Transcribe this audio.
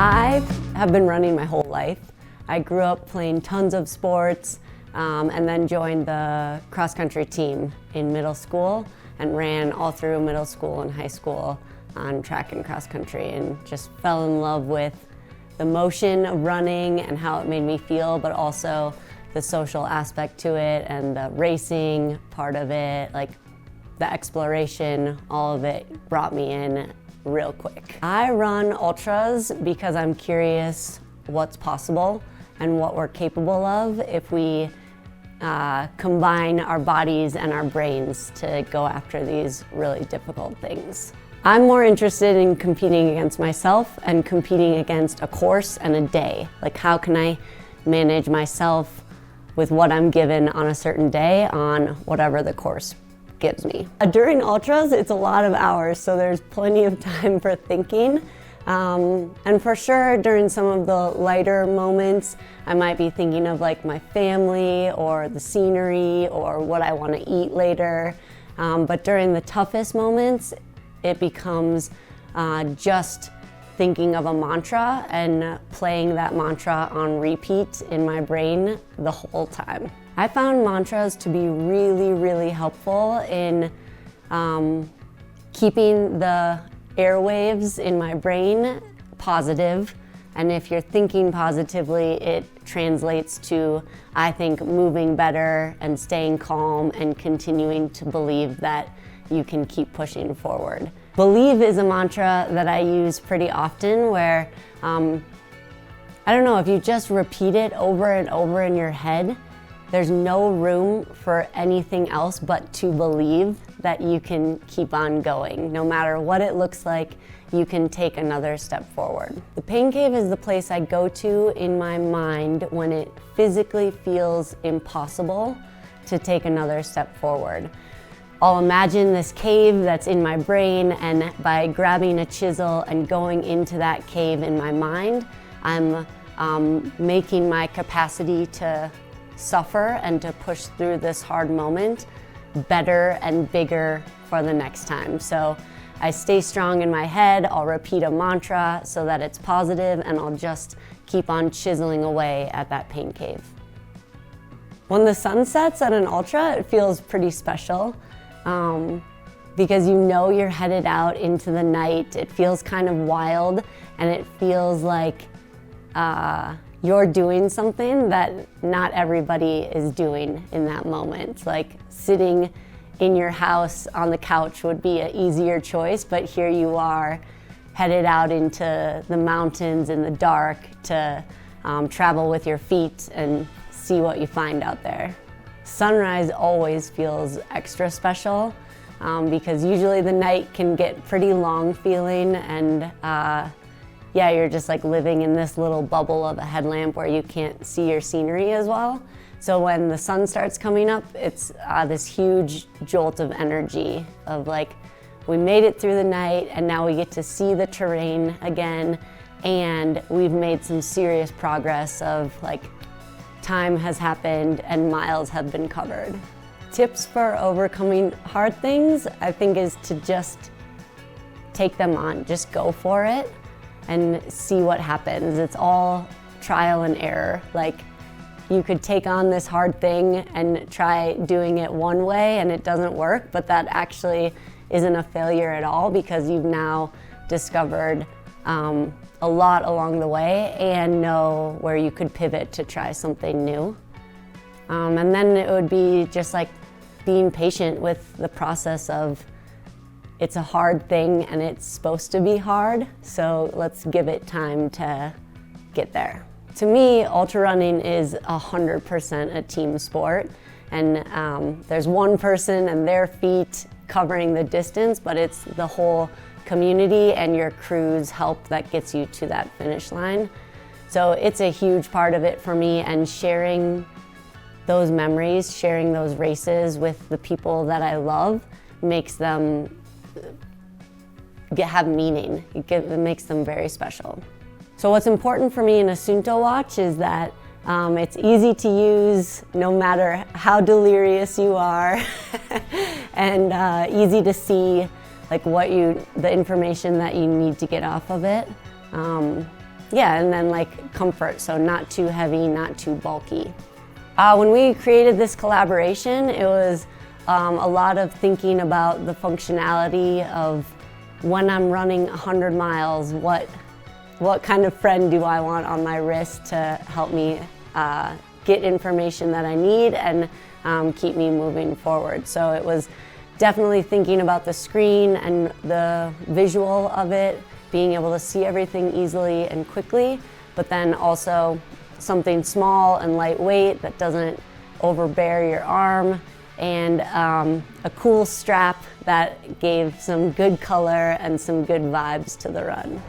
I have been running my whole life. I grew up playing tons of sports and then joined the cross-country team in middle school and ran all through middle school and high school on track and cross-country, and just fell in love with the motion of running and how it made me feel, but also the social aspect to it and the racing part of it, like the exploration, all of it brought me in real quick. I run ultras because I'm curious what's possible and what we're capable of if we combine our bodies and our brains to go after these really difficult things. I'm more interested in competing against myself and competing against a course and a day. Like, how can I manage myself with what I'm given on a certain day on whatever the course gives me. During ultras, it's a lot of hours, so there's plenty of time for thinking. And for sure, during some of the lighter moments, I might be thinking of like my family or the scenery or what I want to eat later. But during the toughest moments, it becomes just thinking of a mantra and playing that mantra on repeat in my brain the whole time. I found mantras to be really, really helpful in keeping the airwaves in my brain positive. And if you're thinking positively, it translates to, I think, moving better and staying calm and continuing to believe that you can keep pushing forward. Believe is a mantra that I use pretty often where, I don't know, if you just repeat it over and over in your head, there's no room for anything else but to believe that you can keep on going. No matter what it looks like, you can take another step forward. The pain cave is the place I go to in my mind when it physically feels impossible to take another step forward. I'll imagine this cave that's in my brain, and by grabbing a chisel and going into that cave in my mind, I'm making my capacity to suffer and to push through this hard moment better and bigger for the next time. So I stay strong in my head, I'll repeat a mantra so that it's positive, and I'll just keep on chiseling away at that pain cave. When the sun sets at an ultra, it feels pretty special. Because you know you're headed out into the night. It feels kind of wild, and it feels like you're doing something that not everybody is doing in that moment. Like sitting in your house on the couch would be an easier choice, but here you are headed out into the mountains in the dark to travel with your feet and see what you find out there. Sunrise always feels extra special because usually the night can get pretty long feeling, and yeah, you're just like living in this little bubble of a headlamp where you can't see your scenery as well. So when the sun starts coming up, it's this huge jolt of energy of like, we made it through the night and now we get to see the terrain again, and we've made some serious progress of like, time has happened and miles have been covered. Tips for overcoming hard things, I think, is to just take them on, just go for it and see what happens. It's all trial and error. Like, you could take on this hard thing and try doing it one way and it doesn't work, but that actually isn't a failure at all because you've now discovered a lot along the way and know where you could pivot to try something new. And then it would be just like being patient with the process of, it's a hard thing and it's supposed to be hard, so let's give it time to get there. To me, ultra running is 100% a team sport, and there's one person and their feet covering the distance, but it's the whole community and your crew's help that gets you to that finish line. So it's a huge part of it for me, and sharing those memories, sharing those races with the people that I love makes them have meaning. It makes them very special. So what's important for me in a Suunto watch is that it's easy to use no matter how delirious you are and easy to see like the information that you need to get off of it. Yeah, and then like comfort, so not too heavy, not too bulky. When we created this collaboration, it was a lot of thinking about the functionality of when I'm running 100 miles, what kind of friend do I want on my wrist to help me get information that I need and keep me moving forward. So it was definitely thinking about the screen and the visual of it, being able to see everything easily and quickly, but then also something small and lightweight that doesn't overbear your arm, and a cool strap that gave some good color and some good vibes to the run.